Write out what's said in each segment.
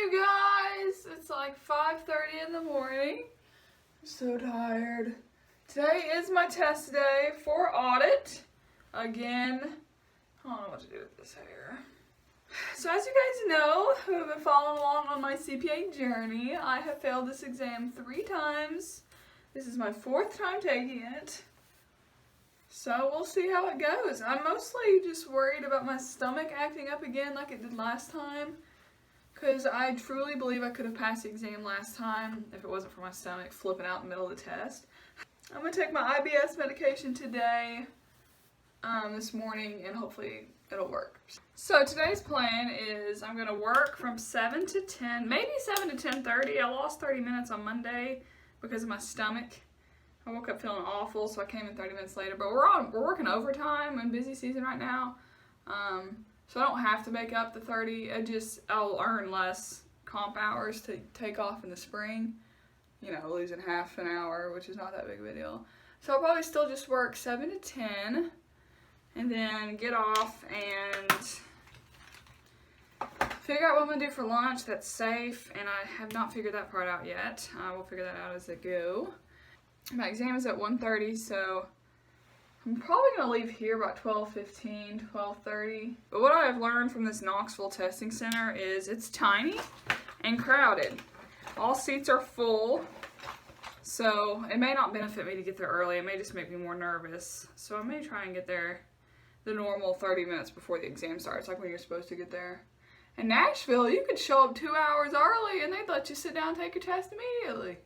you guys. It's like 5:30 in the morning. I'm so tired. Today is my test day for audit. Again, I don't know what to do with this hair. So as you guys know, who have been following along on my CPA journey, I have failed this exam 3 times. This is my 4th time taking it. So we'll see how it goes. I'm mostly just worried about my stomach acting up again like it did last time, because I truly believe I could have passed the exam last time if it wasn't for my stomach flipping out in the middle of the test. I'm going to take my IBS medication today, this morning, and hopefully it'll work. So today's plan is I'm going to work from 7 to 10, maybe 7 to 10:30. I lost 30 minutes on Monday because of my stomach. I woke up feeling awful, so I came in 30 minutes later. But we're working overtime in busy season right now, so I don't have to make up the 30. I'll earn less comp hours to take off in the spring. You know, losing half an hour, which is not that big of a deal. So I'll probably still just work 7 to 10, and then get off and figure out what I'm gonna do for lunch that's safe. And I have not figured that part out yet. I will figure that out as I go. My exam is at 1:30, so I'm probably going to leave here about 12:15, 12:30. But what I have learned from this Knoxville testing center is it's tiny and crowded. All seats are full, so it may not benefit me to get there early. It may just make me more nervous. So I may try and get there the normal 30 minutes before the exam starts, like when you're supposed to get there. In Nashville, you could show up 2 hours early and they'd let you sit down and take your test immediately.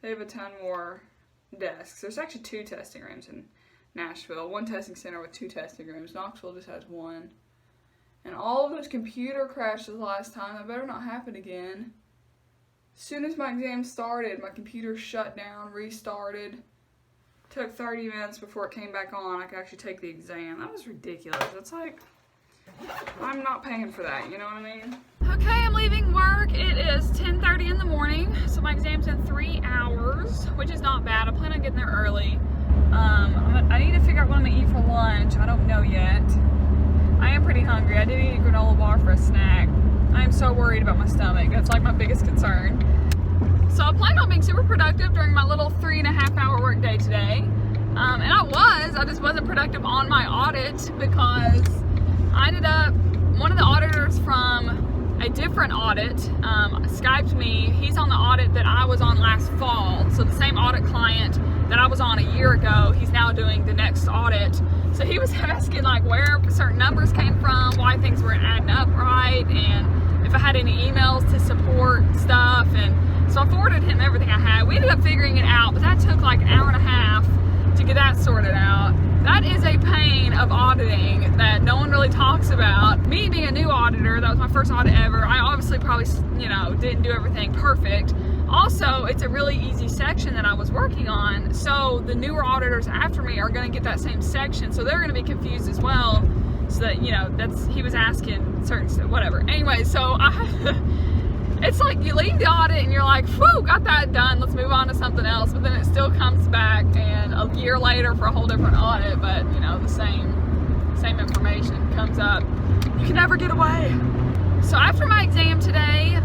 They have a ton more desks. There's actually 2 testing rooms in Nashville. 1 testing center with 2 testing rooms. Knoxville just has 1. And all of those computer crashes last time, that better not happen again. As soon as my exam started, my computer shut down, restarted. Took 30 minutes before it came back on. I could actually take the exam. That was ridiculous. It's like, I'm not paying for that, you know what I mean? Okay, I'm leaving work. It is 10:30 in the morning, so my exam's in 3 hours, which is not bad. I plan on getting there early. I need to figure out what I'm gonna eat for lunch. I don't know yet. I am pretty hungry. I did eat a granola bar for a snack. I am so worried about my stomach. That's like my biggest concern. So I plan on being super productive during my little 3.5-hour work day today. And I just wasn't productive on my audit because I ended up, one of the auditors from a different audit Skyped me. He's on the audit that I was on last fall. So the same audit client that I was on a year ago, he's now doing the next audit. So he was asking like where certain numbers came from, why things weren't adding up right, and if I had any emails to support stuff. And so I forwarded him everything I had. We ended up figuring it out, but that took like an hour and a half to get that sorted out. That is a pain of auditing that no one really talks about. Me being a new auditor, that was my first audit ever. I obviously probably, didn't do everything perfect. Also, it's a really easy section that I was working on. So the newer auditors after me are going to get that same section. So they're going to be confused as well. So that, he was asking certain stuff, whatever. Anyway, so it's like you leave the audit and you're like, whew, got that done, let's move on to something else. But then it still comes back and a year later for a whole different audit, but the same information comes up. You can never get away. So after my exam today,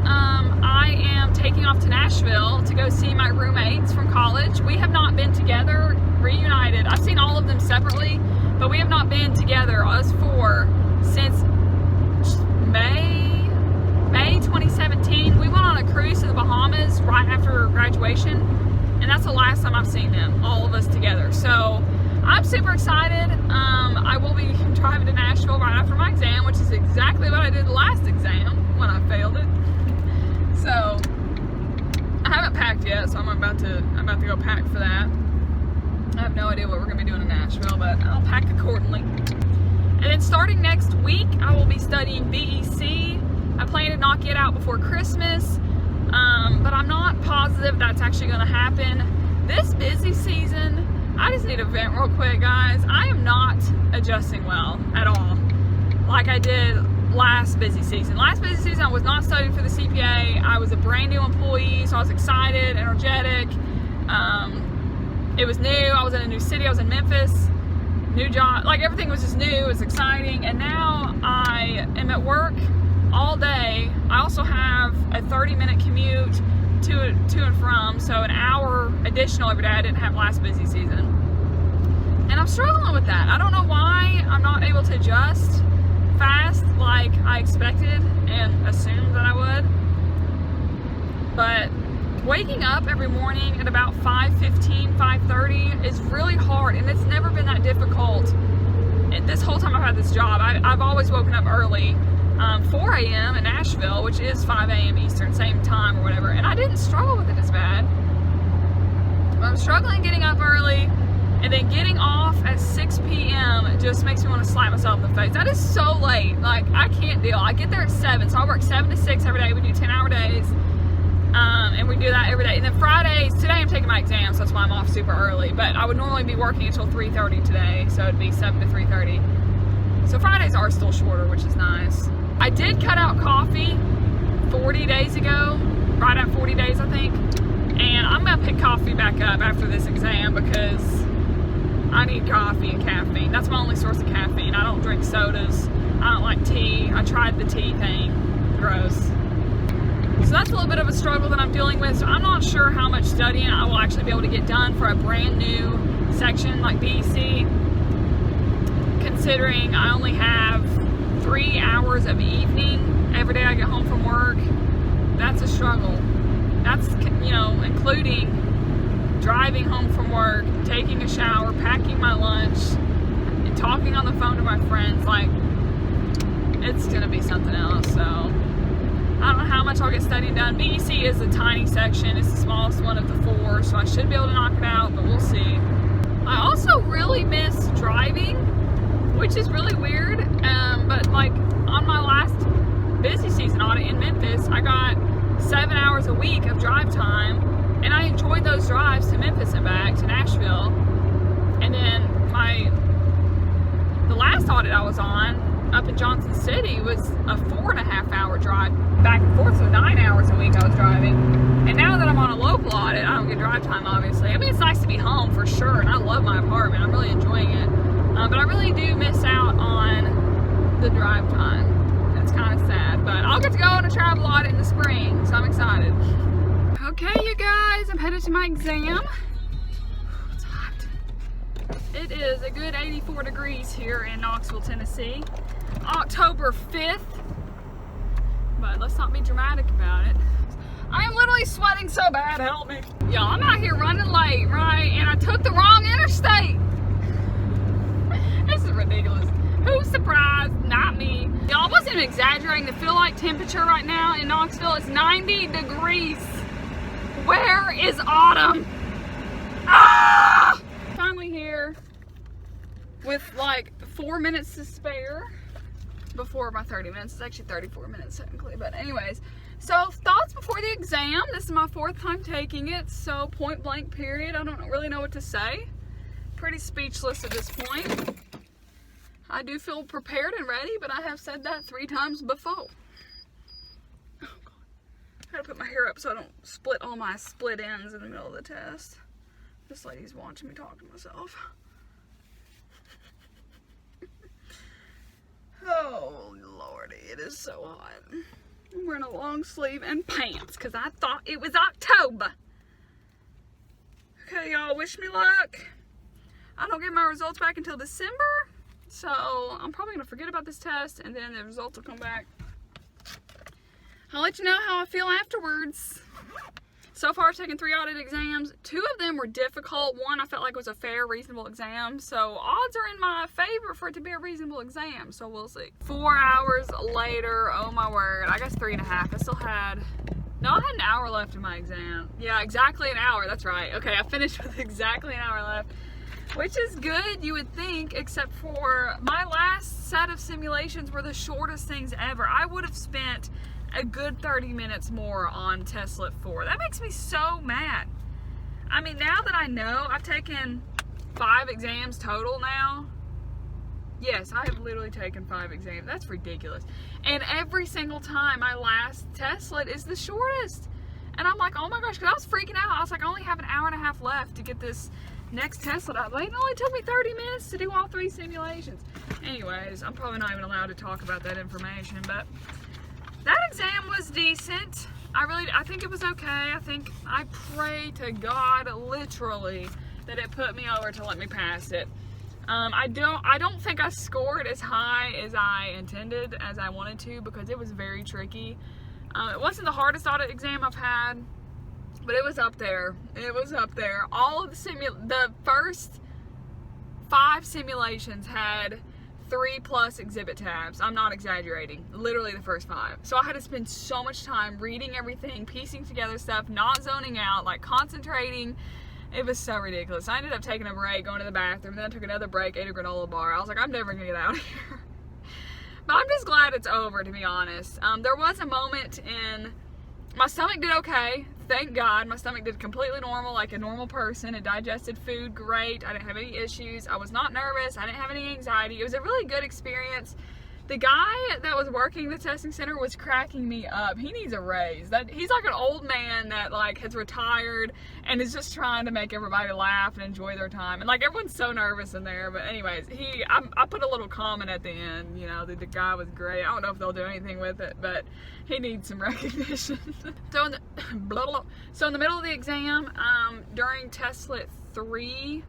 I am taking off to Nashville to go see my roommates from college. We have not been together, reunited. I've seen all of them separately, but we have not been together, us 4, since May 2017. We went on a cruise to the Bahamas right after graduation, and that's the last time I've seen them, all of us together. So I'm super excited. I will be driving to Nashville right after my exam, which is exactly what I did the last exam when I failed it. So I haven't packed yet, so I'm about to go pack for that. I have no idea what we're gonna be doing in Nashville, but I'll pack accordingly. And then starting next week, I will be studying VEC. I plan to knock it out before Christmas, but I'm not positive that's actually going to happen. This busy season, I just need to vent real quick, guys. I am not adjusting well at all, like I did last busy season. Last busy season, I was not studying for the CPA. I was a brand new employee, so I was excited, energetic. It was new. I was in a new city. I was in Memphis. New job. Like, everything was just new. It was exciting. And now I am at work all day. I also have a a 30-minute commute to and from, so an hour additional every day. I didn't have last busy season. And I'm struggling with that. I don't know why I'm not able to adjust fast like I expected and assumed that I would. But waking up every morning at about 5:15, 5:30 is really hard, and it's never been that difficult. And this whole time I've had this job, I've always woken up early, 4 a.m. in Nashville, which is 5 a.m. Eastern, same time or whatever, and I didn't struggle with it as bad. But I'm struggling getting up early, and then getting off at 6 p.m. just makes me want to slap myself in the face. That is so late. Like, I can't deal. I get there at 7, so I work 7 to 6 every day. We do 10-hour days. And we do that every day. And then Fridays, today I'm taking my exam, so that's why I'm off super early. But I would normally be working until 3:30 today, so it'd be 7 to 3:30. So Fridays are still shorter, which is nice. I did cut out coffee 40 days ago, right at 40 days, I think. And I'm gonna pick coffee back up after this exam because I need coffee and caffeine. That's my only source of caffeine. I don't drink sodas. I don't like tea. I tried the tea thing. Gross. So that's a little bit of a struggle that I'm dealing with. So I'm not sure how much studying I will actually be able to get done for a brand new section like BEC, considering I only have 3 hours of evening every day I get home from work. That's a struggle. That's, you know, including driving home from work, taking a shower, packing my lunch, and talking on the phone to my friends. Like, it's gonna be something else. So I don't know how much I'll get studying done. BEC is a tiny section. It's the smallest one of the 4, so I should be able to knock it out, but we'll see. I also really miss driving, which is really weird. But like on my last busy season audit in Memphis, I got 7 hours a week of drive time, and I enjoyed those drives to Memphis and back to Nashville. And then the last audit I was on up in Johnson City was a 4.5 hour drive back and forth, so 9 hours a week I was driving. And now that I'm on a local audit, I don't get drive time, obviously. I mean, it's nice to be home for sure, and I love my apartment. I'm really enjoying it. But I really do miss out on the drive time. It's kind of sad, but I'll get to go on a travel audit in the spring, so I'm excited. Okay, you guys, I'm headed to my exam. It's hot. It is a good 84 degrees here in Knoxville, Tennessee. October 5th, but let's not be dramatic about it. I am literally sweating so bad, help me. Y'all, I'm out here running late, right? And I took the wrong interstate. This is ridiculous. Who's surprised? Not me. Y'all, I wasn't even exaggerating. The feel like temperature right now in Knoxville is 90 degrees. Where is autumn? Ah! Finally here with like 4 minutes to spare before my 30 minutes. It's actually 34 minutes technically, but anyways. So thoughts before the exam. This is my 4th time taking it, so point blank period. I don't really know what to say. Pretty speechless at this point. I do feel prepared and ready, but I have said that 3 times before. Oh God. I gotta put my hair up so I don't split all my split ends in the middle of the test. This lady's watching me talk to myself. Oh Lordy, it is so hot. I'm wearing a long sleeve and pants because I thought it was October. Okay, y'all, wish me luck. I don't get my results back until December, so I'm probably gonna forget about this test and then the results will come back. I'll let you know how I feel afterwards. So far I've taken 3 audit exams. 2 of them were difficult. One I felt like was a fair, reasonable exam. So odds are in my favor for it to be a reasonable exam. So we'll see. 4 hours later, oh my word. I guess 3.5. I still had, no, I had an hour left in my exam. Yeah, exactly an hour. That's right. Okay, I finished with exactly an hour left, which is good, you would think, except for my last set of simulations were the shortest things ever. I would have spent a good 30 minutes more on test lit 4. That makes me so mad. I mean, now that I know, I've taken 5 exams total now. Yes, I have literally taken 5 exams. That's ridiculous. And every single time my last test lit is the shortest. And I'm like, oh my gosh, because I was freaking out. I was like, I only have an hour and a half left to get this next test lit out. Like, it only took me 30 minutes to do all 3 simulations. Anyways, I'm probably not even allowed to talk about that information, but that exam was decent. I think it was okay. I pray to God, literally, that it put me over to let me pass it. I don't think I scored as high as I intended, as I wanted to, because it was very tricky. It wasn't the hardest audit exam I've had, but it was up there. It was up there. All of the first 5 simulations had 3+ exhibit tabs. I'm not exaggerating. Literally the first 5. So I had to spend so much time reading everything, piecing together stuff, not zoning out, like concentrating. It was so ridiculous. I ended up taking a break, going to the bathroom, then I took another break, ate a granola bar. I was like, I'm never gonna get out of here. But I'm just glad it's over, to be honest. There was a moment in, my stomach did okay. Thank God. My stomach did completely normal, like a normal person. It digested food great. I didn't have any issues. I was not nervous. I didn't have any anxiety. It was a really good experience. The guy that was working the testing center was cracking me up. He needs a raise. He's like an old man that like has retired and is just trying to make everybody laugh and enjoy their time. And like everyone's so nervous in there. But anyways, I put a little comment at the end. You know, the guy was great. I don't know if they'll do anything with it, but he needs some recognition. So in the middle of the exam, during testlet 3,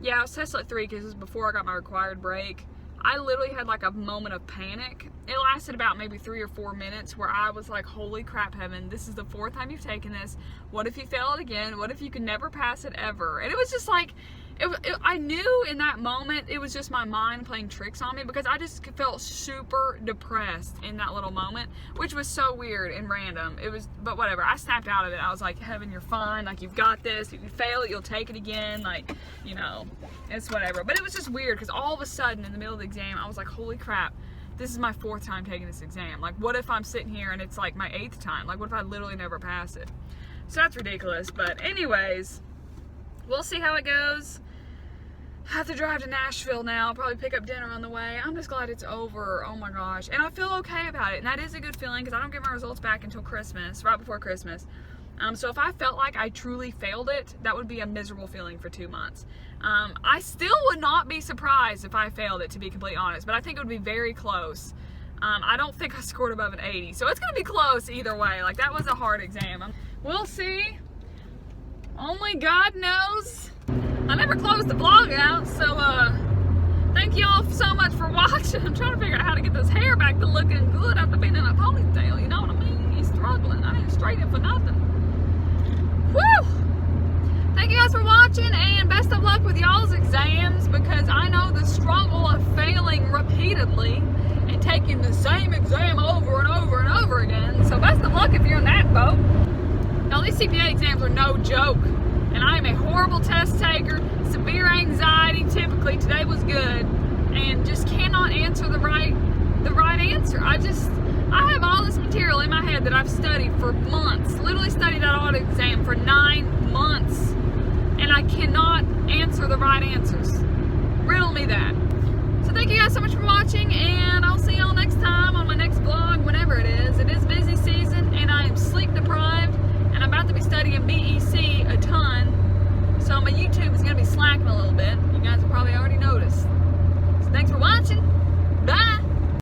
yeah, it was testlet 3 because it was before I got my required break. I literally had like a moment of panic. It lasted about maybe 3 or 4 minutes where I was like, holy crap heaven, this is the 4th time you've taken this. What if you fail it again? What if you can never pass it ever? And it was just like, I knew in that moment it was just my mind playing tricks on me, because I just felt super depressed in that little moment, which was so weird and random. But whatever, I snapped out of it. I was like, heaven, you're fine. Like, you've got this. If you fail it, you'll take it again. Like, you know, it's whatever. But it was just weird because all of a sudden in the middle of the exam, I was like, holy crap, this is my 4th time taking this exam. Like, what if I'm sitting here and it's like my 8th time? Like, what if I literally never pass it? So that's ridiculous. But anyways, we'll see how it goes. I have to drive to Nashville now. I'll probably pick up dinner on the way. I'm just glad it's over. Oh my gosh. And I feel okay about it. And that is a good feeling because I don't get my results back until Christmas, right before Christmas. So if I felt like I truly failed it, that would be a miserable feeling for 2 months. I still would not be surprised if I failed it, to be completely honest, but I think it would be very close. I don't think I scored above an 80, so it's going to be close either way. Like, that was a hard exam. We'll see. Only God knows. I never closed the vlog out, so thank you all so much for watching. I'm trying to figure out how to get this hair back to looking good after being in a ponytail, you know what I mean? He's struggling. I didn't straighten it for nothing. Woo! Thank you guys for watching, and best of luck with y'all's exams, because I know the struggle of failing repeatedly and taking the same exam over and over and over again. So best of luck if you're in that boat. Now, these CPA exams are no joke. And I am a horrible test taker, severe anxiety typically. Today was good, and just cannot answer the right answer. I have all this material in my head that I've studied for months, literally studied that audit exam for 9 months, and I cannot answer the right answers. Riddle me that. So thank you guys so much for watching, and I'll see y'all next time on my next vlog, whenever it is. It is busy season, and I am sleeping.